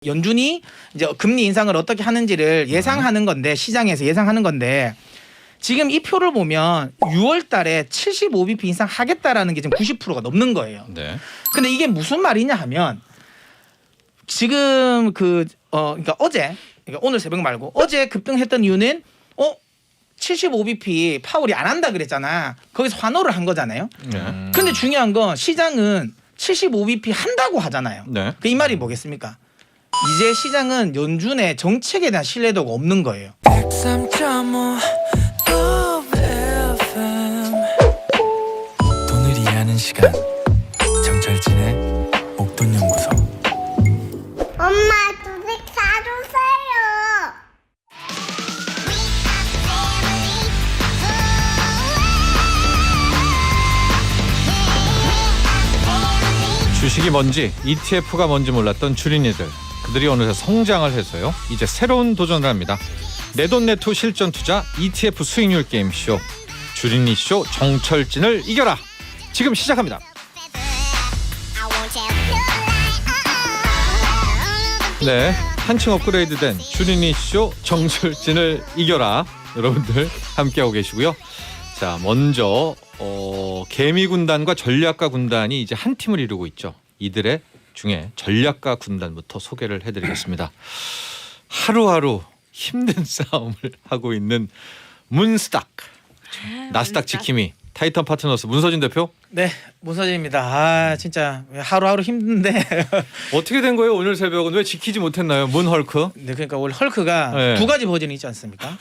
연준이 이제 금리 인상을 어떻게 하는지를 예상하는 건데, 시장에서 예상하는 건데, 지금 이 표를 보면 6월 달에 75bp 인상 하겠다라는 게 지금 90%가 넘는 거예요. 네. 근데 이게 무슨 말이냐 하면, 지금 그러니까 어제, 그러니까 오늘 새벽 말고 어제 급등했던 이유는 75bp 파월이 안 한다 그랬잖아. 거기서 환호를 한 거잖아요. 네. 근데 중요한 건 시장은 75bp 한다고 하잖아요. 네. 그 이 말이 뭐겠습니까? 이제 시장은 연준의 정책에 대한 신뢰도가 없는 거예요. 103.5 FM 돈을 이해하는 시간 정철진의 목돈연구소. 엄마 주식 사주세요. 주식이 뭔지, ETF가 뭔지 몰랐던 주린이들. 그들이 어느새 성장을 해서요. 이제 새로운 도전을 합니다. 내돈내투 실전 투자 ETF 수익률 게임쇼. 주린이쇼 정철진을 이겨라. 지금 시작합니다. 네, 한층 업그레이드된 주린이쇼 정철진을 이겨라. 여러분들 함께하고 계시고요. 자, 먼저 개미 군단과 전략가 군단이 이제 한 팀을 이루고 있죠. 이들의 중에 전략가 군단부터 소개를 해드리겠습니다. 하루하루 힘든 싸움을 하고 있는 문스닥, 나스닥 지킴이 타이탄 파트너스 문서진 대표. 네, 문서진입니다. 진짜 하루하루 힘든데. 어떻게 된 거예요? 오늘 새벽은 왜 지키지 못했나요? 문헐크. 네, 그러니까 원래 헐크가 네. 두 가지 버전이 있지 않습니까?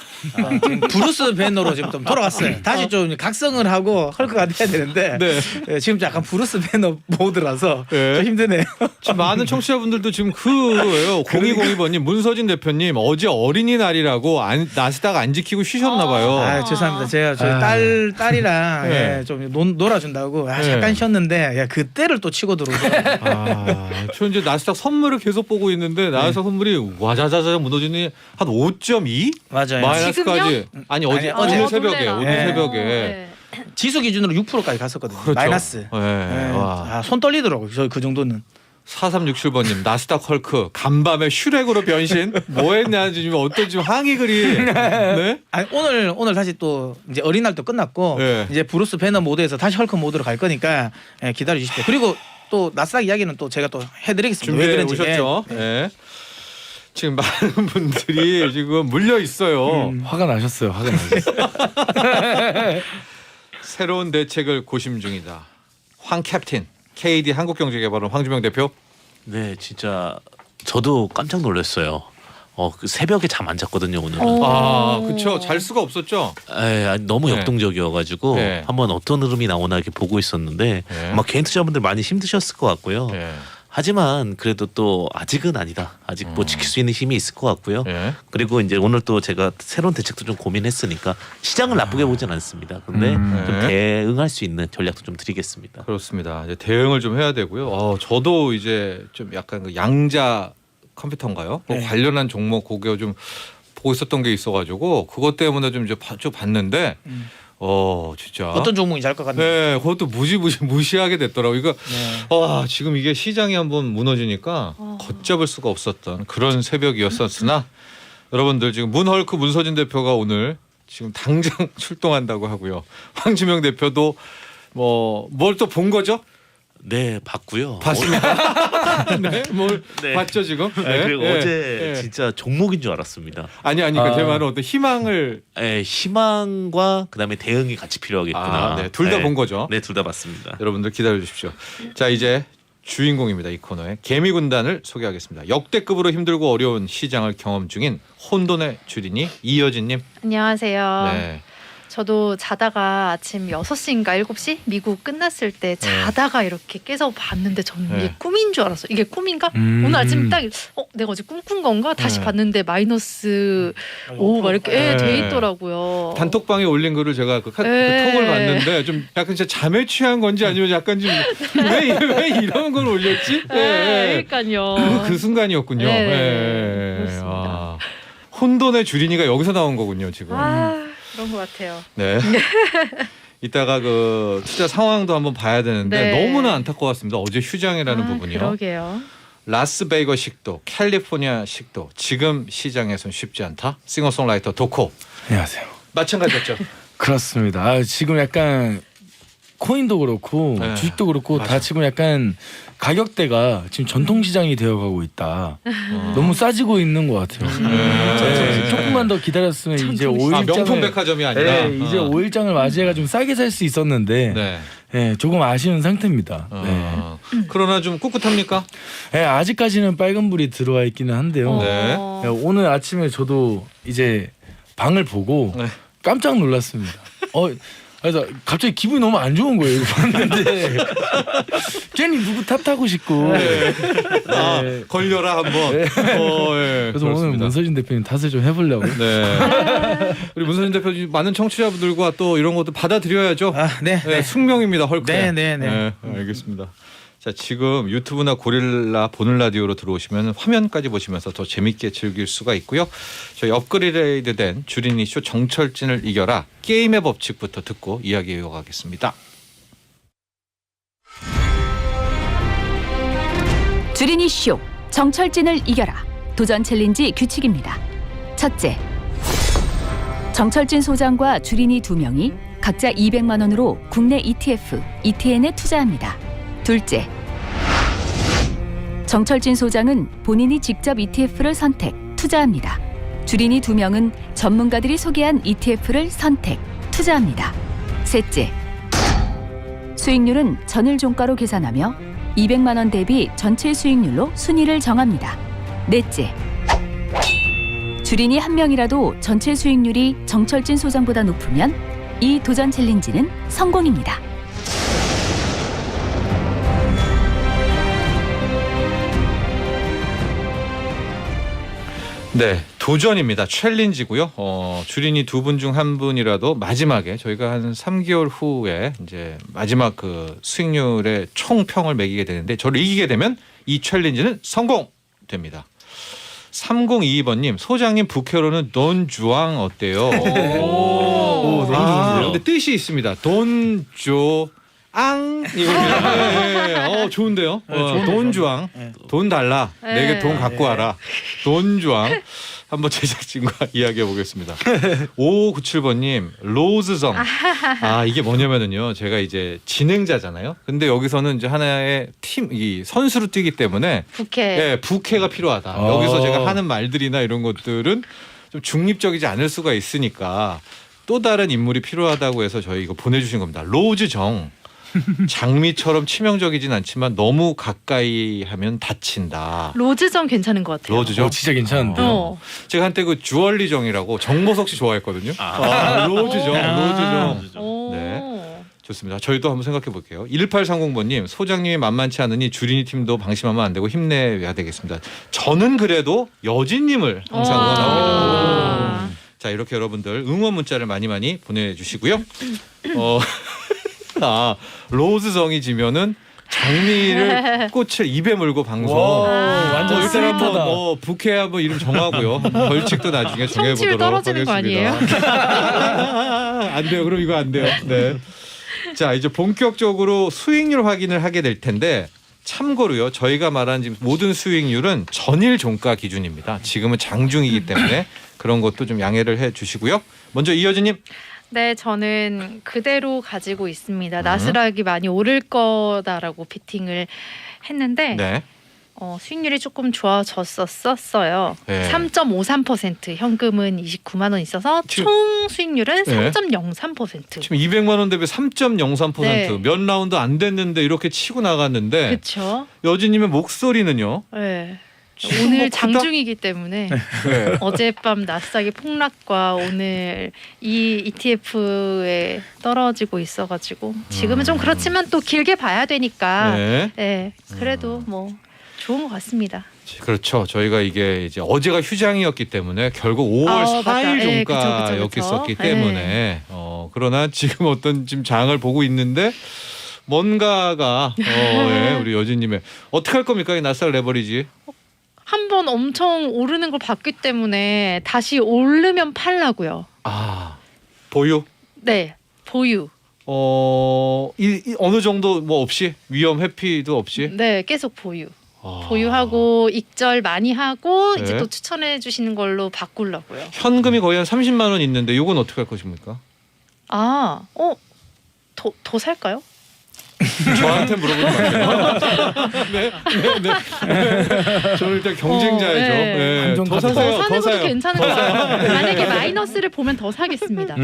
지금 브루스 배너로 지금 좀 돌아갔어요. 다시 좀 각성을 하고 헐크가 돼야 되는데 네. 지금 약간 브루스 배너 모드라서 네. 좀 힘드네요. 지금 많은 청취자분들도 지금 그거예요. 0202번님 문서진 대표님 어제 어린이날이라고 나스닥 안 지키고 쉬셨나 봐요. 아, 죄송합니다. 제가 저희 딸이랑 네. 예, 좀 놀아준다고 네. 잠깐 쉬었는데 그때를 또 치고 들어오더라고요. 저 이제 나스닥 선물을 계속 보고 있는데 나스닥 선물이 와자자자 무너지니 한 5.2 맞아요. 마이너스까지. 아니 어제 아니, 오늘 어제 새벽에 오늘 네. 새벽에 지수 기준으로 6%까지 갔었거든요. 그렇죠. 마이너스. 네. 네. 와. 아, 손 떨리더라고요. 저 그 정도는. 4367번님 나스닥 헐크 간밤에 슈렉으로 변신 뭐 했냐 지금 어떤 지금 항의 글이 네? 아니, 오늘 다시 또 이제 어린날도 끝났고 네. 이제 브루스 배너 모드에서 다시 헐크 모드로 갈 거니까 기다려 주십시오. 그리고 또 나스닥 이야기는 또 제가 또 해드리겠습니다. 왜 준비해 그런지. 오셨죠? 네. 지금 많은 분들이 지금 물려 있어요. 화가 나셨어요. 화가 나셨어요. 새로운 대책을 고심 중이다. 황 캡틴 KD 한국경제개발원 황주명 대표. 네, 진짜 저도 깜짝 놀랐어요. 그 새벽에 잠 안 잤거든요 오늘은. 아, 그렇죠. 잘 수가 없었죠. 너무 네. 역동적이어가지고 네. 한번 어떤 흐름이 나오나 이렇게 보고 있었는데 네. 아마 개인 투자분들 많이 힘드셨을 것 같고요. 네. 하지만 그래도 또 아직은 아니다. 아직 뭐 지킬 수 있는 힘이 있을 것 같고요. 네. 그리고 이제 오늘 또 제가 새로운 대책도 좀 고민했으니까 시장을 나쁘게 보진 않습니다. 근데 좀 네. 대응할 수 있는 전략도 좀 드리겠습니다. 그렇습니다. 이제 대응을 좀 해야 되고요. 저도 이제 좀 약간 그 양자 컴퓨터인가요? 그 네. 관련한 종목 그거 좀 보고 있었던 게 있어가지고 그것 때문에 좀 이제 좀 봤는데 진짜 어떤 종목인지 알 것 같네요. 네, 그것도 무시하게 됐더라고. 이거 네. 지금 이게 시장이 한번 무너지니까 걷잡을 수가 없었던 그런 새벽이었었으나 여러분들 지금 문헐크 문서진 대표가 오늘 지금 당장 출동한다고 하고요. 황주명 대표도 뭘 또 본 거죠? 네, 봤고요. 봤습니다. 네, 뭘 네. 봤죠 지금? 그리고 네, 어제 네. 진짜 종목인 줄 알았습니다. 아니 그러니까 제 말은 어떤 희망을 희망과 그다음에 대응이 같이 필요하겠구나. 둘 다 본 거죠. 네, 둘 다 봤습니다. 여러분들 기다려 주십시오. 자, 이제 주인공입니다. 이 코너의 개미 군단을 소개하겠습니다. 역대급으로 힘들고 어려운 시장을 경험 중인 혼돈의 주린이 이여진님. 안녕하세요. 네. 저도 자다가 아침 6시인가 7시 미국 끝났을 때 자다가 이렇게 깨서 봤는데 저는 이게 네. 꿈인 줄 알았어요. 이게 꿈인가? 오늘 아침 딱 내가 어제 꿈꾼 건가? 다시 네. 봤는데 마이너스 5 막 이렇게 네. 돼 있더라고요. 단톡방에 올린 글을 제가 그 네. 톡을 봤는데 좀 약간 진짜 잠에 취한 건지 아니면 약간 좀 왜 이런 걸 올렸지? 네, 그러니까요. 그 순간이었군요. 네, 네. 그렇습니다. 혼돈의 주린이가 여기서 나온 거군요 지금. 그런 것 같아요. 네. 이따가 그 투자 상황도 한번 봐야 되는데 네. 너무나 안타까웠습니다. 어제 휴장이라는 부분이요. 그러게요. 라스베이거식도, 캘리포니아식도 지금 시장에선 쉽지 않다. 싱어송라이터 도코. 안녕하세요. 마찬가지였죠. 그렇습니다. 아, 지금 약간 코인도 그렇고 네. 주식도 그렇고 다 지금 약간 가격대가 지금 전통시장이 되어가고 있다. 너무 싸지고 있는 것 같아요. 네, 조금만 더 기다렸으면 이제 아, 5일장을 명품 백화점이 아니라 네, 이제 5일장을 맞이해가 좀 싸게 살 수 있었는데 네. 네, 조금 아쉬운 상태입니다. 그러나 좀 꿋꿋합니까? 네, 아직까지는 빨간불이 들어와 있기는 한데요. 네. 네, 오늘 아침에 저도 이제 방을 보고 네. 깜짝 놀랐습니다. 그래서 갑자기 기분이 너무 안 좋은 거예요. 이거 봤는데 괜히 누구 탓하고 싶고. 아, 걸려라 한번. 예, 그래서 오늘 그렇습니다. 문서진 대표님 탓을 좀 해보려고. 네. 우리 문서진 대표님 많은 청취자분들과 또 이런 것도 받아들여야죠. 네. 네, 숙명입니다. 헐크. 네. 알겠습니다. 자, 지금 유튜브나 고릴라 보는 라디오로 들어오시면 화면까지 보시면서 더 재밌게 즐길 수가 있고요. 저희 업그레이드된 주린이 쇼 정철진을 이겨라 게임의 법칙부터 듣고 이야기 이어가겠습니다. 주린이 쇼 정철진을 이겨라 도전 챌린지 규칙입니다. 첫째, 정철진 소장과 주린이 2명이 각자 200만 원으로 국내 ETF, ETN에 투자합니다. 둘째, 정철진 소장은 본인이 직접 ETF를 선택, 투자합니다. 주린이 2명은 전문가들이 소개한 ETF를 선택, 투자합니다. 셋째, 수익률은 전일 종가로 계산하며 200만 원 대비 전체 수익률로 순위를 정합니다. 넷째, 주린이 한 명이라도 전체 수익률이 정철진 소장보다 높으면 이 도전 챌린지는 성공입니다. 네, 도전입니다. 챌린지고요. 주린이 2분 중 한 분이라도 마지막에 저희가 한 3개월 후에 이제 마지막 그 수익률의 총평을 매기게 되는데 저를 이기게 되면 이 챌린지는 성공됩니다. 3022번님 소장님 부캐로는 돈 주앙 어때요? 오, 너무 좋은데요? 근데 뜻이 있습니다. 돈 조. 앙 이겁니다. 좋은데요. 돈 주앙, 돈 달라. 내게 돈 갖고 와라. 돈 주앙. 한번 제작진과 이야기해 보겠습니다. 5597번님 로즈성. 이게 뭐냐면은요. 제가 이제 진행자잖아요. 근데 여기서는 이제 하나의 이 선수로 뛰기 때문에 부캐. 네, 부캐가 필요하다. 여기서 제가 하는 말들이나 이런 것들은 좀 중립적이지 않을 수가 있으니까 또 다른 인물이 필요하다고 해서 저희 이거 보내주신 겁니다. 로즈정. 장미처럼 치명적이진 않지만 너무 가까이 하면 다친다. 로즈정 괜찮은 것 같아요. 로즈정? 진짜 괜찮은데요. 제가 한때 그 주얼리정이라고 정보석 씨 좋아했거든요. 로즈정. 로즈정. 네. 좋습니다. 저희도 한번 생각해 볼게요. 1830번님 소장님이 만만치 않으니 주린이 팀도 방심하면 안 되고 힘내야 되겠습니다. 저는 그래도 여진님을 항상 응원합니다. 자, 이렇게 여러분들 응원 문자를 많이 보내주시고요. 로즈정이 지면은 장미를 꽃을 입에 물고 방송. 완전 일단 한번 스윗하다. 부캐 한번 이름 정하고요. 벌칙도 나중에 정해보도록 성취율 떨어지는 거 하겠습니다. 안 돼요. 그럼 이거 안 돼요. 네. 자, 이제 본격적으로 수익률 확인을 하게 될 텐데 참고로요. 저희가 말한 지금 모든 수익률은 전일 종가 기준입니다. 지금은 장중이기 때문에 그런 것도 좀 양해를 해 주시고요. 먼저 이여진님. 네, 저는 그대로 가지고 있습니다. 나스닥이 많이 오를 거다라고 피팅을 했는데 네. 수익률이 조금 좋아졌었어요. 네. 3.53%, 현금은 29만 원 있어서 총 수익률은 네. 3.03%. 지금 200만 원 대비 3.03%. 네. 몇 라운드 안 됐는데 이렇게 치고 나갔는데 그렇죠. 여진님의 목소리는요. 네. 지금 오늘 뭐 크다? 장중이기 때문에 네. 어젯밤 나스닥의 폭락과 오늘 이 ETF에 떨어지고 있어가지고 지금은 좀 그렇지만 또 길게 봐야 되니까 네. 네, 그래도 뭐 좋은 것 같습니다. 그렇죠. 저희가 이게 이제 어제가 휴장이었기 때문에 결국 5월 4일 맞다. 네, 종가였었기 그쵸. 때문에 그러나 지금 어떤 지금 장을 보고 있는데 뭔가가 우리 여진님의 어떻게 할 겁니까? 이 나스닥 레버리지. 한번 엄청 오르는 걸 봤기 때문에 다시 오르면 팔라고요. 보유. 네, 보유. 어느 정도 뭐 없이 위험 회피도 없이. 네, 계속 보유. 보유하고 익절 많이 하고 이제 네. 또 추천해 주시는 걸로 바꾸려고요. 현금이 거의 한 30만 원 있는데 요건 어떻게 할 것입니까? 더 살까요? 저한테 물어보지 마세요. 네. 저는 일단 경쟁자이죠. 네. 네. 한정 더 카드. 사세요. 더 사는 더 것도 사요. 괜찮은 것 같아요. 만약에 마이너스를 보면 더 사겠습니다.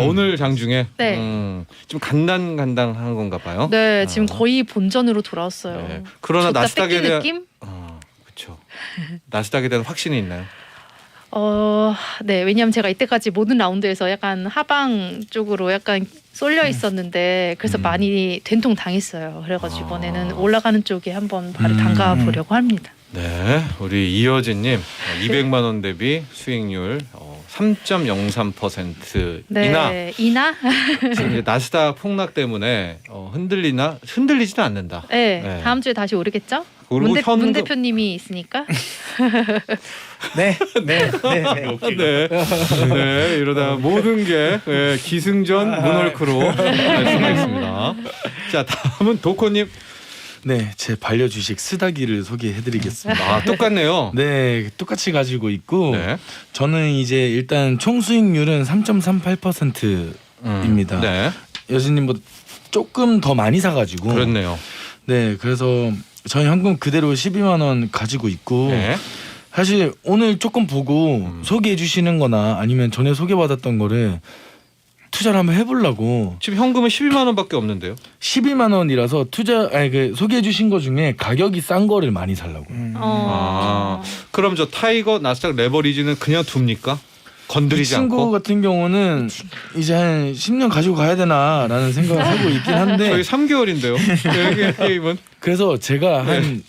오늘 장중에 네. 좀 간당간당한 건가 봐요. 네, 지금 거의 본전으로 돌아왔어요. 네. 그러나 줬다 나스닥에 뺏긴 대한 느낌? 그렇죠. 나스닥에 대한 확신이 있나요? 네, 왜냐하면 제가 이때까지 모든 라운드에서 약간 하방 쪽으로 약간 쏠려 있었는데 그래서 많이 된통 당했어요. 그래가지고 이번에는 올라가는 쪽에 한번 발을 담가 보려고 합니다. 네, 우리 이여진님 200만 원 대비 수익률 3.03% 네, 이나? 지금 이제 나스닥 폭락 때문에 흔들리지는 않는다. 네, 네. 다음 주에 다시 오르겠죠? 그리고 문 대표님이 있으니까. 네. 네, 이러다 모든 게 기승전 문월크로 갈 수가 있습니다. 자, 다음은 도코님. 네, 제 반려 주식 스다기를 소개해드리겠습니다. 똑같네요. 네, 똑같이 가지고 있고 네. 저는 이제 일단 총 수익률은 3.38%입니다. 네, 여진님보다 조금 더 많이 사가지고 그렇네요. 네, 그래서 저는 현금 그대로 12만 원 가지고 있고 네. 사실 오늘 조금 보고 소개해 주시는 거나 아니면 전에 소개받았던 거를 투자를 한번 해보려고 지금 현금은 12만 원밖에 없는데요. 12만 원이라서 소개해 주신 거 중에 가격이 싼 거를 많이 살라고. 그럼 저 타이거 나스닥 레버리지는 그냥 둡니까? 건드리지 이 친구 않고? 같은 경우는 이제 한 10년 가지고 가야 되나라는 생각을 하고 있긴 한데 저희 3개월인데요. 게임은. 그래서 제가 한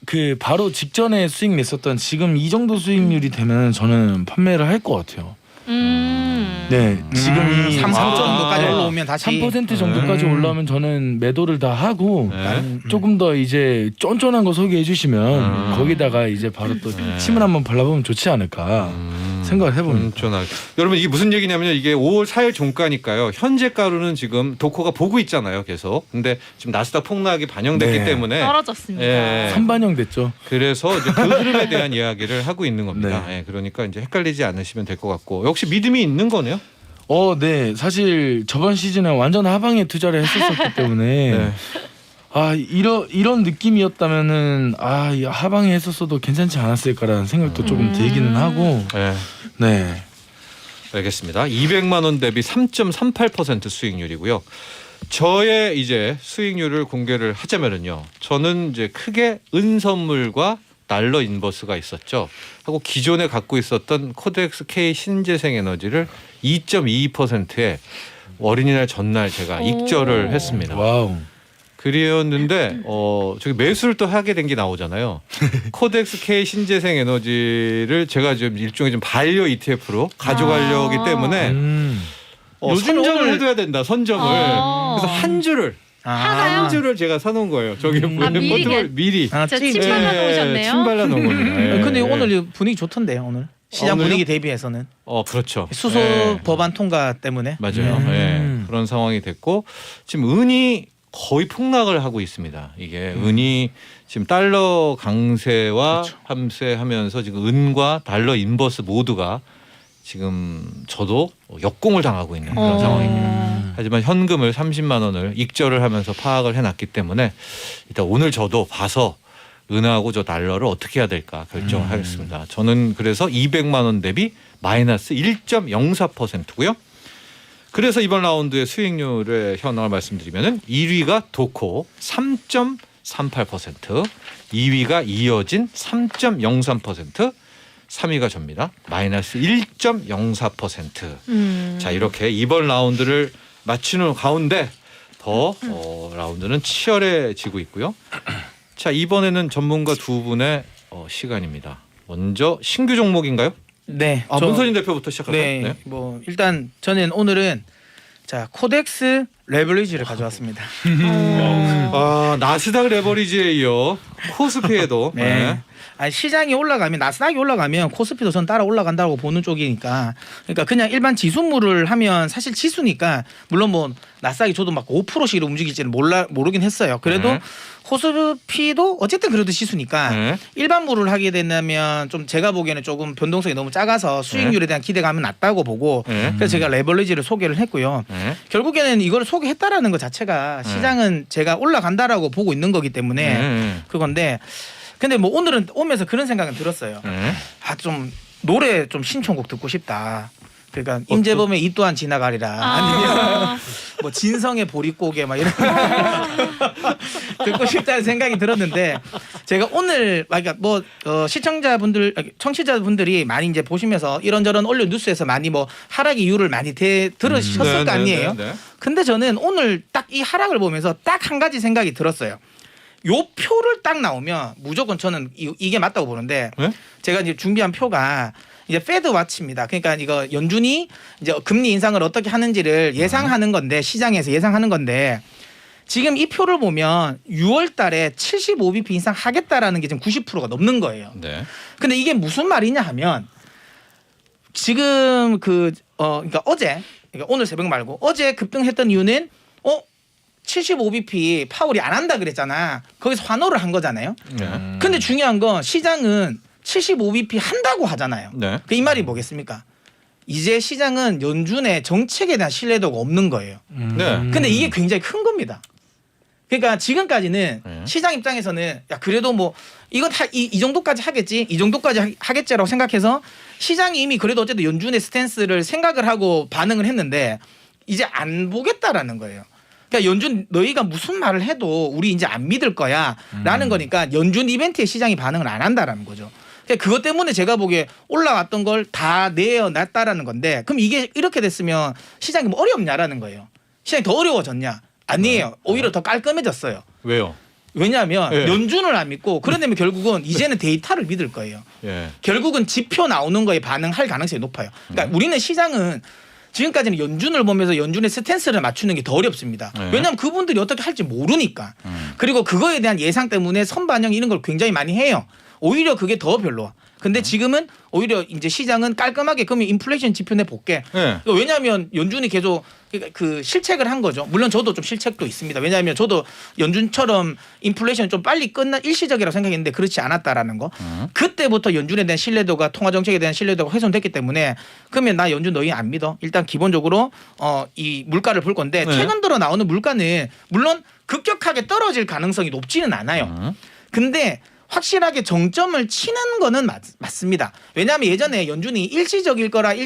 그 바로 직전에 수익 냈었던 지금 이 정도 수익률이 되면 저는 판매를 할 것 같아요. 네, 지금이 3 아. 정도까지 올라오면 다시 3% 정도까지 올라오면 저는 매도를 다 하고 네. 조금 더 이제 쫀쫀한 거 소개해 주시면 거기다가 이제 바로 또 침을 한번 발라보면 좋지 않을까 생각을 해봅니다. 여러분 이게 무슨 얘기냐면요. 이게 5월 4일 종가니까요. 현재 가루는 지금 도코가 보고 있잖아요. 계속. 근데 지금 나스닥 폭락이 반영됐기 네. 때문에 떨어졌습니다. 예. 선반영됐죠. 그래서 이제 그 흐름에 대한 이야기를 하고 있는 겁니다. 네. 예, 그러니까 이제 헷갈리지 않으시면 될 것 같고 역시 믿음이 있는 거네요. 네, 사실 저번 시즌에 완전 하방에 투자를 했었기 때문에 네. 이런 느낌이었다면은 이 하방에 했었어도 괜찮지 않았을까라는 생각도 조금 들기는 하고 네. 네. 알겠습니다. 200만 원 대비 3.38% 수익률이고요. 저의 이제 수익률을 공개를 하자면은요. 저는 이제 크게 은 선물과 달러 인버스가 있었죠. 하고 기존에 갖고 있었던 코덱스 K 신재생 에너지를 2.22%에 어린이날 전날 제가 익절을 했습니다. 와우. 그리었는데 저기 매수를 또 하게 된 게 나오잖아요. 코덱스 K 신재생 에너지를 제가 지금 일종의 좀 반려 ETF로 가져가려기 때문에 요즘 선점을 오늘- 해둬야 된다. 선점을. 그래서 한 줄을 하나요? 한 줄을 제가 사놓은 거예요. 저기 미리 미리. 진짜 침 발라 놓으셨네요. 침 발라 놓은 겁니다. 예. 근데 오늘 분위기 좋던데요. 오늘 시장 오늘요? 분위기 대비해서는 그렇죠. 수소 예. 법안 통과 때문에 맞아요. 예. 그런 상황이 됐고 지금 은이 거의 폭락을 하고 있습니다. 이게 은이 지금 달러 강세와 함세하면서 지금 은과 달러 인버스 모두가 지금 저도 역공을 당하고 있는 그런 상황입니다. 하지만 현금을 30만 원을 익절을 하면서 파악을 해놨기 때문에 일단 오늘 저도 봐서 은하고 저 달러를 어떻게 해야 될까 결정하겠습니다. 저는 그래서 200만 원 대비 마이너스 1.04%고요. 그래서 이번 라운드의 수익률의 현황을 말씀드리면은 1위가 도코 3.38%, 2위가 이어진 3.03%, 3위가 접니다. 마이너스 1.04%. 자, 이렇게 이번 라운드를 마치는 가운데 더 라운드는 치열해지고 있고요. 자, 이번에는 전문가 두 분의 시간입니다. 먼저 신규 종목인가요? 네. 문선인 대표부터 시작할까요? 네. 뭐 일단 저는 오늘은 코덱스 레버리지를 가져왔습니다. 나스닥 레버리지에 이어 코스피에도 네. 아니, 시장이 올라가면 나스닥이 올라가면 코스피도 전 따라 올라간다고 보는 쪽이니까 그러니까 그냥 일반 지수물을 하면 사실 지수니까 물론 뭐 나스닥이 저도 막 5%씩으로 움직일지는 모르긴 했어요. 그래도 네. 코스피도 어쨌든 그래도 지수니까 네. 일반물을 하게 된다면 좀 제가 보기에는 조금 변동성이 너무 작아서 수익률에 대한 기대감은 낮다고 보고 네. 그래서 제가 레버리지를 소개를 했고요. 네. 결국에는 이걸 소개했다라는 것 자체가 시장은 제가 올라간다라고 보고 있는 거기 때문에 네. 그건데 근데 뭐 오늘은 오면서 그런 생각은 들었어요. 네. 아 좀 노래 좀 신청곡 듣고 싶다. 그러니까 임재범의 이 또한 지나가리라 아니면 뭐 진성의 보릿고개 막 이런 거 듣고 싶다는 생각이 들었는데 제가 오늘 그러니까 뭐 시청자분들 청취자분들이 많이 이제 보시면서 이런저런 언론 뉴스에서 많이 뭐 하락 이유를 많이 들으셨을 거 아니에요. 네. 근데 저는 오늘 딱 이 하락을 보면서 딱 한 가지 생각이 들었어요. 요 표를 딱 나오면 무조건 저는 이게 맞다고 보는데 네? 제가 이제 준비한 표가 이제 페드 와치입니다. 그러니까 이거 연준이 이제 금리 인상을 어떻게 하는지를 예상하는 건데 시장에서 예상하는 건데 지금 이 표를 보면 6월 달에 75bp 인상 하겠다라는 게 지금 90%가 넘는 거예요. 네. 근데 이게 무슨 말이냐 하면 지금 그러니까 어제 그러니까 오늘 새벽 말고 어제 급등했던 이유는 75bp 파월이 안 한다 그랬잖아. 거기서 환호를 한 거잖아요. 네. 근데 중요한 건 시장은 75bp 한다고 하잖아요. 네. 그 이 말이 뭐겠습니까? 이제 시장은 연준의 정책에 대한 신뢰도가 없는 거예요. 네. 근데 이게 굉장히 큰 겁니다. 그러니까 지금까지는 네. 시장 입장에서는 야 그래도 뭐 이건 이 정도까지 하겠지, 이 정도까지 하겠지라고 생각해서 시장이 이미 그래도 어쨌든 연준의 스탠스를 생각을 하고 반응을 했는데 이제 안 보겠다라는 거예요. 그러니까 연준 너희가 무슨 말을 해도 우리 이제 안 믿을 거야라는 거니까 연준 이벤트에 시장이 반응을 안 한다라는 거죠. 그러니까 그것 때문에 제가 보기에 올라왔던 걸 다 내어놨다라는 건데 그럼 이게 이렇게 됐으면 시장이 뭐 어렵냐라는 거예요. 시장이 더 어려워졌냐? 아니에요. 오히려 더 깔끔해졌어요. 왜요? 왜냐하면 예. 연준을 안 믿고 그러려면 결국은 이제는 데이터를 믿을 거예요. 예. 결국은 지표 나오는 거에 반응할 가능성이 높아요. 그러니까 우리는 시장은 지금까지는 연준을 보면서 연준의 스탠스를 맞추는 게 더 어렵습니다. 네. 왜냐하면 그분들이 어떻게 할지 모르니까. 그리고 그거에 대한 예상 때문에 선반영 이런 걸 굉장히 많이 해요. 오히려 그게 더 별로야. 근데 지금은 오히려 이제 시장은 깔끔하게 그러면 인플레이션 지표 내 볼게. 네. 왜냐하면 연준이 계속 그 실책을 한 거죠. 물론 저도 좀 실책도 있습니다. 왜냐하면 저도 연준처럼 인플레이션 좀 빨리 일시적이라고 생각했는데 그렇지 않았다라는 거. 그때부터 연준에 대한 신뢰도가 통화 정책에 대한 신뢰도가 훼손됐기 때문에 그러면 나 연준 너희 안 믿어. 일단 기본적으로 이 물가를 볼 건데 네. 최근 들어 나오는 물가는 물론 급격하게 떨어질 가능성이 높지는 않아요. 근데 확실하게 정점을 치는 거는 맞습니다. 왜냐하면 예전에 연준이 일시적일 거라고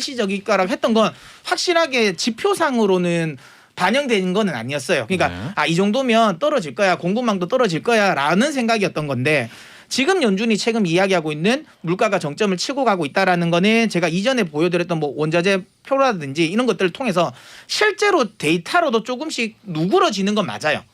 했던 건 확실하게 지표상으로는 반영된 거는 아니었어요. 그러니까 네. 이 정도면 떨어질 거야. 공급망도 떨어질 거야. 라는 생각이었던 건데 지금 연준이 최근 이야기하고 있는 물가가 정점을 치고 가고 있다라는 거는 제가 이전에 보여드렸던 뭐 원자재 표라든지 이런 것들을 통해서 실제로 데이터로도 조금씩 누그러지는 건 맞아요.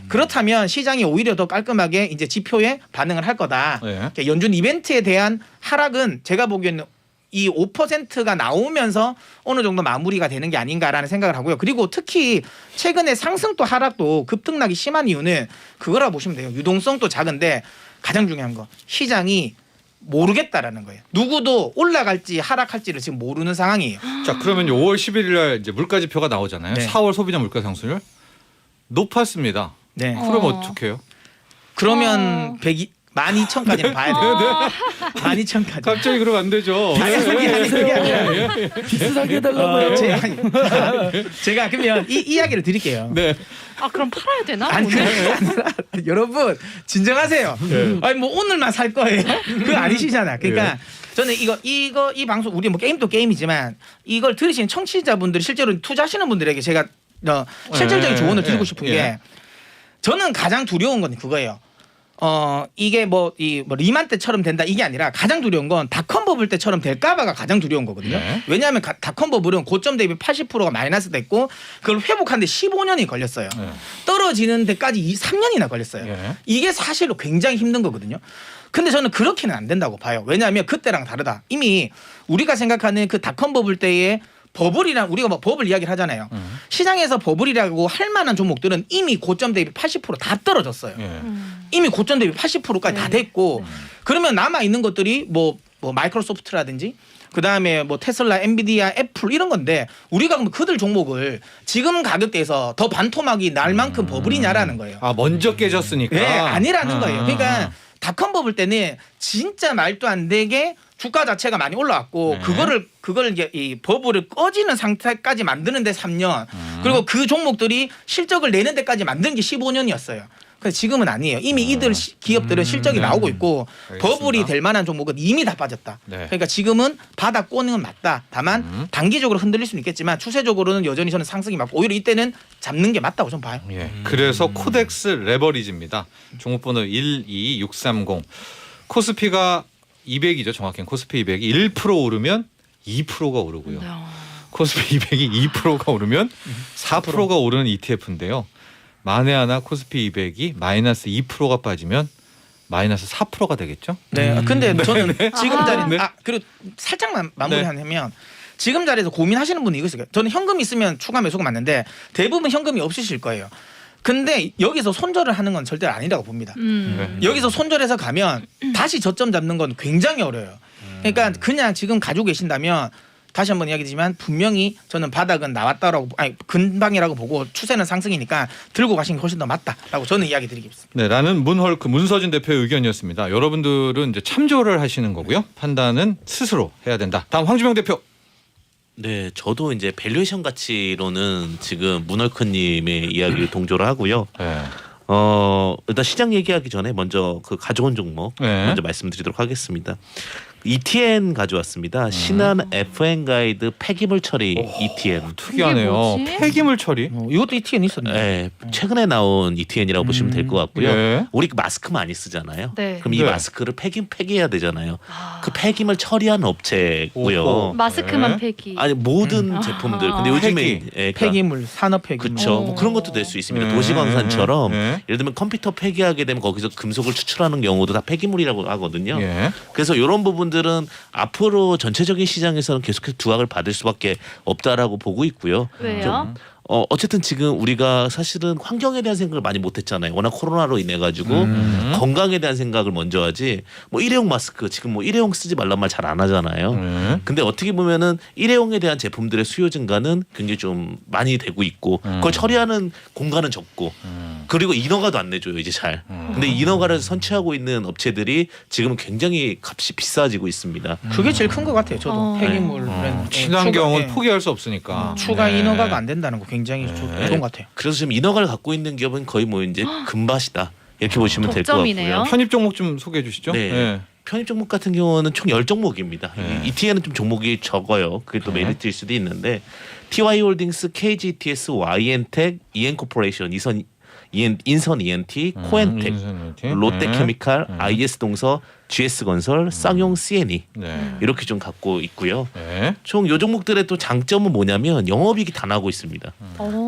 그렇다면 시장이 오히려 더 깔끔하게 이제 지표에 반응을 할 거다. 네. 그러니까 연준 이벤트에 대한 하락은 제가 보기에는 이 5%가 나오면서 어느 정도 마무리가 되는 게 아닌가라는 생각을 하고요. 그리고 특히 최근에 상승도 하락도 급등락이 심한 이유는 그거라 보시면 돼요. 유동성도 작은데 가장 중요한 거 시장이 모르겠다라는 거예요. 누구도 올라갈지 하락할지를 지금 모르는 상황이에요. 자, 그러면 5월 11일 날 이제 물가 지표가 나오잖아요. 네. 4월 소비자 물가 상승률 높았습니다. 네. 그럼 어떡해요? 그러면 12,000까지는 봐야 돼요. 12,000까지. 갑자기 그러면 안 되죠. 아니, 그게 아니라. 비슷하게 해달라고요. 제가 그러면 이 이야기를 드릴게요. 네. 그럼 팔아야 되나? 아니 오늘? 그게 아니라 여러분 진정하세요. 아니 뭐 오늘만 살 거예요? 그거 아니시잖아. 그러니까 저는 이 방송 우리 뭐 게임도 게임이지만 이걸 들으시는 청취자분들 실제로 투자하시는 분들에게 제가 실질적인 조언을 드리고 싶은 게 저는 가장 두려운 건 그거예요. 이게 뭐 리만 때처럼 된다 이게 아니라 가장 두려운 건 닷컴 버블 때처럼 될까봐가 가장 두려운 거거든요. 네. 왜냐하면 닷컴 버블은 고점 대비 80%가 마이너스 됐고 그걸 회복하는데 15년이 걸렸어요. 네. 떨어지는 데까지 3년이나 걸렸어요. 네. 이게 사실로 굉장히 힘든 거거든요. 근데 저는 그렇게는 안 된다고 봐요. 왜냐하면 그때랑 다르다. 이미 우리가 생각하는 그 닷컴 버블 때의 버블이란 우리가 뭐 버블 이야기를 하잖아요. 시장에서 버블이라고 할 만한 종목들은 이미 고점 대비 80%다 떨어졌어요. 예. 이미 고점 대비 80%까지 다 됐고 그러면 남아 있는 것들이 뭐 마이크로소프트라든지 그다음에 뭐 테슬라, 엔비디아, 애플 이런 건데 우리가 그럼 그들 종목을 지금 가격대에서 더 반토막이 날 만큼 버블이냐라는 거예요. 아 먼저 깨졌으니까. 네, 아니라는 거예요. 아. 그러니까 닷컴 버블 때는 진짜 말도 안 되게 주가 자체가 많이 올라왔고 네. 그걸 이제 이 버블을 꺼지는 상태까지 만드는 데 3년 그리고 그 종목들이 실적을 내는 데까지 만드는 게 15년이었어요. 근데 지금은 아니에요. 이미 이들 기업들은 실적이 나오고 있고 알겠습니다. 버블이 될 만한 종목은 이미 다 빠졌다. 네. 그러니까 지금은 바닥 꼬는 건 맞다. 다만 단기적으로 흔들릴 수는 있겠지만 추세적으로는 여전히 저는 상승이 맞고 오히려 이때는 잡는 게 맞다고 좀 봐요. 예. 그래서 코덱스 레버리지입니다. 종목번호 12630. 코스피가 200이죠. 정확히는 코스피 200이 1% 오르면 2%가 오르고요. 코스피 200이 2%가 오르면 4%가 오르는 ETF인데요. 만에 하나 코스피 200이 마이너스 2%가 빠지면 마이너스 4%가 되겠죠? 네. 근데 저는 지금 자리 네. 그리고 살짝만 마무리하면 지금 자리에서 고민하시는 분이 이거 있어요. 저는 현금 있으면 추가 매수가 맞는데 대부분 현금이 없으실 거예요. 근데 여기서 손절을 하는 건 절대 아니라고 봅니다. 여기서 손절해서 가면 다시 저점 잡는 건 굉장히 어려워요. 그러니까 그냥 지금 가지고 계신다면 다시 한번 이야기지만 분명히 저는 바닥은 나왔다라고 아니 근방이라고 보고 추세는 상승이니까 들고 가시는 게 훨씬 더 맞다라고 저는 이야기 드리겠습니다. 네, 라는 문헐크 문서진 대표의 의견이었습니다. 여러분들은 이제 참조를 하시는 거고요. 판단은 스스로 해야 된다. 다음 황주명 대표. 네, 저도 이제 밸류에이션 가치로는 지금 문얼크님의 이야기를 동조를 하고요. 네. 일단 시장 얘기하기 전에 먼저 그 가져온 종목 네. 먼저 말씀드리도록 하겠습니다. ETN 가져왔습니다. 신한 FN 가이드 폐기물 처리 ETN. 특이하네요. 이게 뭐지? 폐기물 처리. 이것도 ETN 있었네요. 네, 최근에 나온 ETN이라고 보시면 될 것 같고요. 예. 우리 마스크 많이 쓰잖아요. 네. 그럼 이 네. 마스크를 폐기해야 되잖아요. 그 폐기물 처리하는 업체고요. 오호. 마스크만 네. 폐기. 아니 모든 제품들. 근데 요즘에 폐기. 예, 그러니까 폐기물, 산업 폐기물. 그렇죠. 뭐 그런 것도 될 수 있습니다. 네. 도시광산처럼 네. 예를 들면 컴퓨터 폐기하게 되면 거기서 금속을 추출하는 경우도 다 폐기물이라고 하거든요. 예. 그래서 이런 부분들은 앞으로 전체적인 시장에서는 계속해서 두각을 받을 수밖에 없다라고 보고 있고요. 왜요? 어쨌든 지금 우리가 사실은 환경에 대한 생각을 많이 못했잖아요. 워낙 코로나로 인해 가지고 건강에 대한 생각을 먼저 하지. 뭐 일회용 마스크 지금 뭐 일회용 쓰지 말란 말 잘 안 하잖아요. 근데 어떻게 보면은 일회용에 대한 제품들의 수요 증가는 굉장히 좀 많이 되고 있고 그걸 처리하는 공간은 적고 그리고 인허가도 안 내줘요 이제 잘. 근데 인허가를 선취하고 있는 업체들이 지금은 굉장히 값이 비싸지고 있습니다. 그게 제일 큰 것 같아요. 저도 폐기물은 친환경은 추가, 포기할 수 없으니까. 추가 네. 인허가가 안 된다는 거 굉장히 좋은 것 같아요. 그래서 지금 인허가를 갖고 있는 기업은 거의 뭐 이제 금밭이다 이렇게 보시면 될 것 독점이네요. 같고요. 편입 종목 좀 소개해 주시죠. 네. 예. 편입 종목 같은 경우는 총 10종목입니다. 네. ETN은 좀 종목이 적어요. 그게 또 메리트일 수도 있는데 TY홀딩스, KGTS, YN텍, EN코퍼레이션, 인선 ENT, 코엔텍, 롯데케미칼, IS동서, GS건설, 쌍용 CNE 네. 이렇게 좀 갖고 있고요. 네. 총 요 종목들의 또 장점은 뭐냐면 영업이익이 다 나고 있습니다.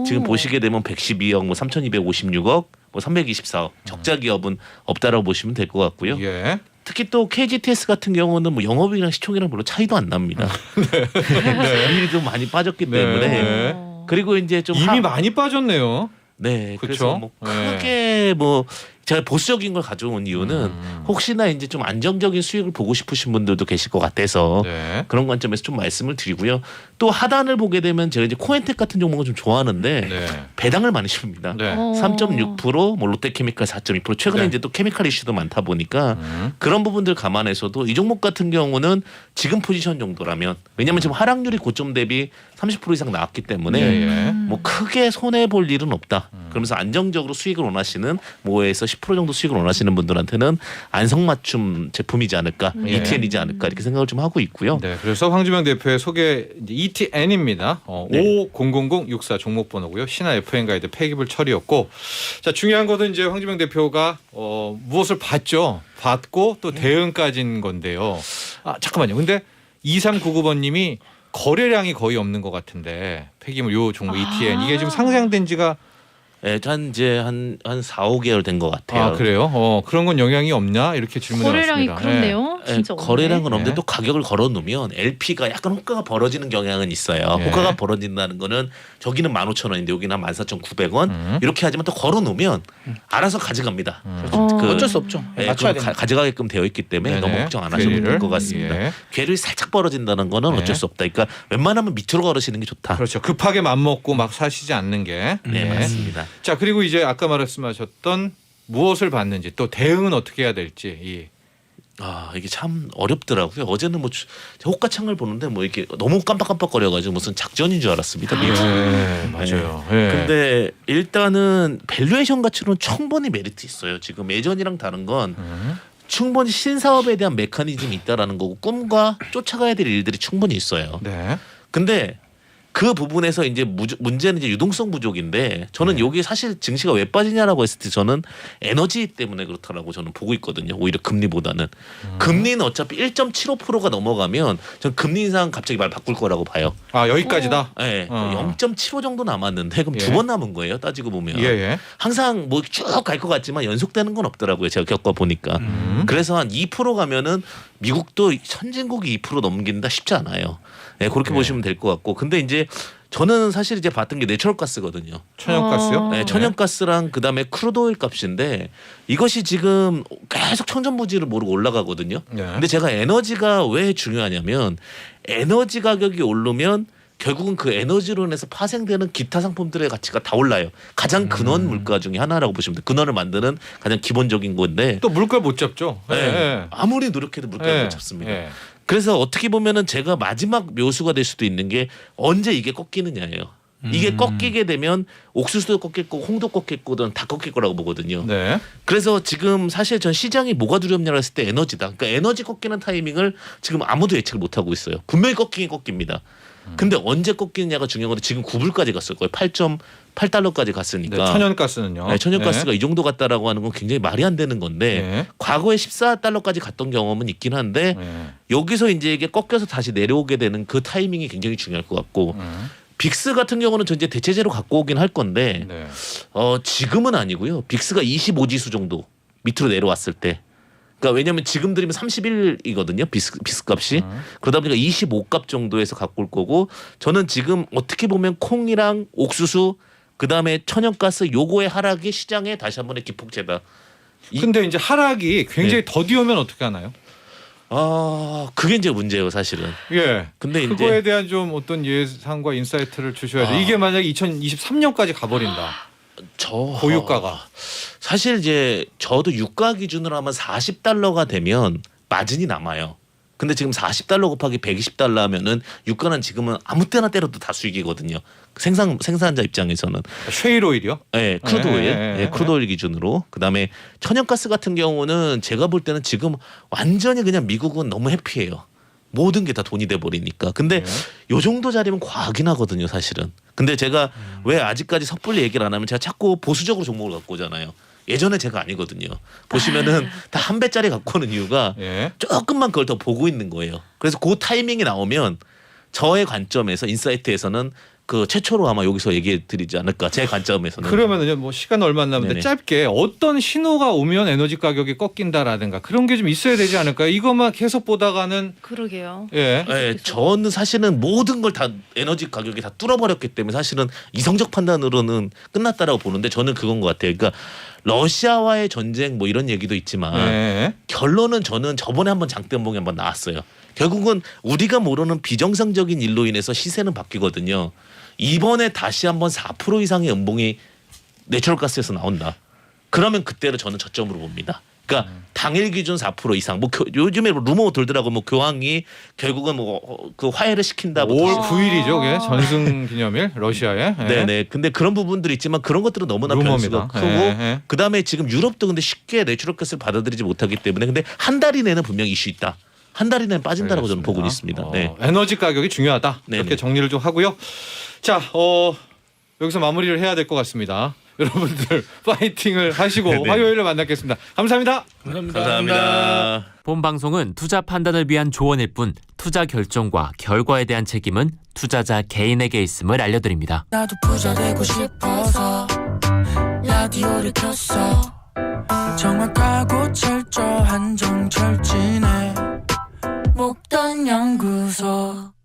지금 보시게 되면 112억, 뭐 3,256억, 뭐 324억 적자 기업은 없다라고 보시면 될 것 같고요. 예. 특히 또 KGTS 같은 경우는 뭐 영업이익이랑 시총이랑 별로 차이도 안 납니다. 이익이 좀 많이 빠졌기 때문에 네. 그리고 이제 좀 이미 많이 빠졌네요. 네, 그쵸? 그래서 뭐 네. 크게 뭐 제가 보수적인 걸 가져온 이유는 혹시나 이제 좀 안정적인 수익을 보고 싶으신 분들도 계실 것 같아서 네. 그런 관점에서 좀 말씀을 드리고요. 또 하단을 보게 되면 제가 이제 코엔텍 같은 종목은 좀 좋아하는데 네. 배당을 많이 줍니다. 네. 3.6%, 뭐 롯데케미칼 4.2%. 최근에 네. 이제 또 케미칼 이슈도 많다 보니까 그런 부분들 감안해서도 이 종목 같은 경우는 지금 포지션 정도라면 왜냐하면 지금 하락률이 고점 대비 30% 이상 나왔기 때문에 예, 예. 뭐 크게 손해 볼 일은 없다. 그러면서 안정적으로 수익을 원하시는 5에서 10% 정도 수익을 원하시는 분들한테는 안성맞춤 제품이지 않을까, 예. ETN이지 않을까 이렇게 생각을 좀 하고 있고요. 네, 그래서 황주명 대표의 소개 이제 ETN입니다. 네. 500064 종목 번호고요. 신한 FN 가이드 폐기물 처리였고, 자 중요한 것은 이제 황주명 대표가 무엇을 봤죠. 봤고 또 대응까지인 건데요. 아 잠깐만요. 근데 2399번님이 거래량이 거의 없는 것 같은데 폐기물 요 종목 ETN 이게 지금 상장된 지가 예, 한 4, 5개월 된 것 같아요. 아 그래요? 그런 건 영향이 없냐 이렇게 질문해 거래량이 왔습니다. 그렇네요. 예, 진짜 없네. 거래량은 없는데 네. 또 가격을 걸어놓으면 LP가 약간 호가가 벌어지는 경향은 있어요. 네. 호가가 벌어진다는 거는 저기는 15,000원인데 여기는 한 14,900원 이렇게 하지만 또 걸어놓으면 알아서 가져갑니다. 어쩔 수 없죠. 예, 맞춰야 그건 됩니다. 가져가게끔 되어 있기 때문에 네네. 너무 걱정 안 하셔도 될 것 같습니다. 예. 괴를 살짝 벌어진다는 거는 네. 어쩔 수 없다. 그러니까 웬만하면 밑으로 걸으시는 게 좋다. 그렇죠. 급하게 맘먹고 막 사시지 않는 게. 네, 맞습니다. 자 그리고 이제 아까 말씀하셨던 무엇을 받는지 또 대응은 어떻게 해야 될지. 이게 참 어렵더라고요. 어제는 뭐 호가창을 보는데 뭐 이렇게 너무 깜빡깜빡거려가지고 무슨 작전인 줄 알았습니다. 네, 맞아요. 예. 근데 일단은 밸류에이션 가치로는 충분히 메리트 있어요. 지금 예전이랑 다른 건 충분히 신사업에 대한 메커니즘이 있다라는 거고 꿈과 쫓아가야 될 일들이 충분히 있어요. 네. 근데 그 부분에서 이제 문제는 이제 유동성 부족인데 저는 여기 사실 증시가 왜 빠지냐라고 했을 때 저는 에너지 때문에 그렇다라고 저는 보고 있거든요. 오히려 금리보다는 금리는 어차피 1.75%가 넘어가면 전 금리 인상 갑자기 말 바꿀 거라고 봐요. 아 여기까지다. 네, 0.75 정도 남았는데 그럼 예. 두 번 남은 거예요. 따지고 보면 예. 항상 뭐 쭉 갈 것 같지만 연속되는 건 없더라고요. 제가 겪어 보니까. 그래서 한 2% 가면은 미국도 선진국이 2% 넘긴다 쉽지 않아요. 네, 그렇게 예. 보시면 될 것 같고. 근데 이제 저는 사실 이제 봤던 게 내추럴 가스거든요. 천연가스요? 네, 천연가스랑 그다음에 크루드오일 값인데 이것이 지금 계속 청정부지를 모르고 올라가거든요. 네. 근데 제가 에너지가 왜 중요하냐면 에너지 가격이 오르면 결국은 그 에너지로 인해서 파생되는 기타 상품들의 가치가 다 올라요. 가장 근원 물가 중에 하나라고 보시면 돼요. 근원을 만드는 가장 기본적인 건데 또 물가 못 잡죠. 네, 예. 아무리 노력해도 물가를 예. 못 잡습니다. 예. 그래서 어떻게 보면은 제가 마지막 묘수가 될 수도 있는 게 언제 이게 꺾이느냐예요. 이게 꺾이게 되면 옥수수도 꺾일 거고 홍도 꺾일 거든 다 꺾일 거라고 보거든요. 네. 그래서 지금 사실 전 시장이 뭐가 두렵냐고 했을 때 에너지다. 그러니까 에너지 꺾이는 타이밍을 지금 아무도 예측을 못 하고 있어요. 분명히 꺾이긴 꺾입니다. 근데 언제 꺾이느냐가 중요한 건데 지금 9불까지 갔을 거예요. 8.8달러까지 갔으니까. 네, 천연가스는요. 네, 천연가스가 이 정도 갔다라고 하는 건 굉장히 말이 안 되는 건데 네. 과거에 14달러까지 갔던 경험은 있긴 한데 네. 여기서 이제 이게 꺾여서 다시 내려오게 되는 그 타이밍이 굉장히 중요할 것 같고 빅스 같은 경우는 저 이제 대체제로 갖고 오긴 할 건데 네. 지금은 아니고요. 빅스가 25지수 정도 밑으로 내려왔을 때 그러니까 왜냐하면 지금 들이면 31이거든요. 비스 값이. 그러다 보니까 25값 정도에서 갖고 올 거고 저는 지금 어떻게 보면 콩이랑 옥수수 그다음에 천연가스 요거의 하락이 시장에 다시 한번의 기폭제다. 근데 이제 하락이 굉장히 네. 더디 오면 어떻게 하나요? 그게 이제 문제예요, 사실은. 예. 근데 이제 그거에 대한 좀 어떤 예상과 인사이트를 주셔야죠. 이게 만약에 2023년까지 가버린다. 고유가가. 사실 이제 저도 유가 기준으로 하면 40달러가 되면 마진이 남아요. 근데 지금 40달러 곱하기 120달러 하면은 유가는 지금은 아무 때나 때려도 다 수익이거든요. 생산자 입장에서는. 쉐일 오일이요? 네, 크루드오일. 예. 네, 크루드오일 기준으로. 그다음에 천연가스 같은 경우는 제가 볼 때는 지금 완전히 그냥 미국은 너무 해피해요. 모든 게 다 돈이 돼 버리니까. 근데 요 정도 자리면 과하긴 하거든요, 사실은. 근데 제가 왜 아직까지 섣불리 얘기를 안 하면 제가 자꾸 보수적으로 종목을 갖고 오잖아요. 예전에 제가 아니거든요. 보시면은 다 한 배짜리 갖고 오는 이유가 예. 조금만 그걸 더 보고 있는 거예요. 그래서 그 타이밍이 나오면 저의 관점에서 인사이트에서는 그 최초로 아마 여기서 얘기해 드리지 않을까. 제 관점에서는. 그러면은요, 뭐 시간 얼마 안 남는데 네네. 짧게 어떤 신호가 오면 에너지 가격이 꺾인다라든가 그런 게 좀 있어야 되지 않을까요? 이것만 계속 보다가는 그러게요. 예. 네, 저는 사실은 모든 걸 다 에너지 가격이 다 뚫어버렸기 때문에 사실은 이성적 판단으로는 끝났다라고 보는데 저는 그건 것 같아요. 그러니까 러시아와의 전쟁 뭐 이런 얘기도 있지만 예. 결론은 저는 저번에 한번 장대음봉이 한번 나왔어요. 결국은 우리가 모르는 비정상적인 일로 인해서 시세는 바뀌거든요. 이번에 다시 한번 4% 이상의 음봉이 내추럴가스에서 나온다. 그러면 그때를 저는 저점으로 봅니다. 그러니까 당일 기준 4% 이상. 뭐 요즘에 루머 돌더라고 뭐 교황이 결국은 뭐 그 화해를 시킨다. 5월 9일이죠, 그게 전승 기념일 러시아에. 예. 네네. 근데 그런 부분들이 있지만 그런 것들은 너무나 변수가 루머입니다. 크고 예. 그다음에 지금 유럽도 근데 쉽게 내추럴가스를 받아들이지 못하기 때문에 근데 한 달 이내는 분명히 이슈 있다. 한 달 이내는 빠진다라고 저는 보고 있습니다. 네. 에너지 가격이 중요하다. 네네. 이렇게 정리를 좀 하고요. 자, 여기서 마무리를 해야 될 것 같습니다. 여러분들 파이팅을 하시고 네네. 화요일에 만나겠습니다. 감사합니다. 감사합니다. 본 방송은 투자 판단을 위한 조언일 뿐 투자 결정과 결과에 대한 책임은 투자자 개인에게 있음을 알려드립니다. 나도 부자 되고 싶어서 라디오를 켰어. 정확하고 철저한 정철진의 목돈 연구소.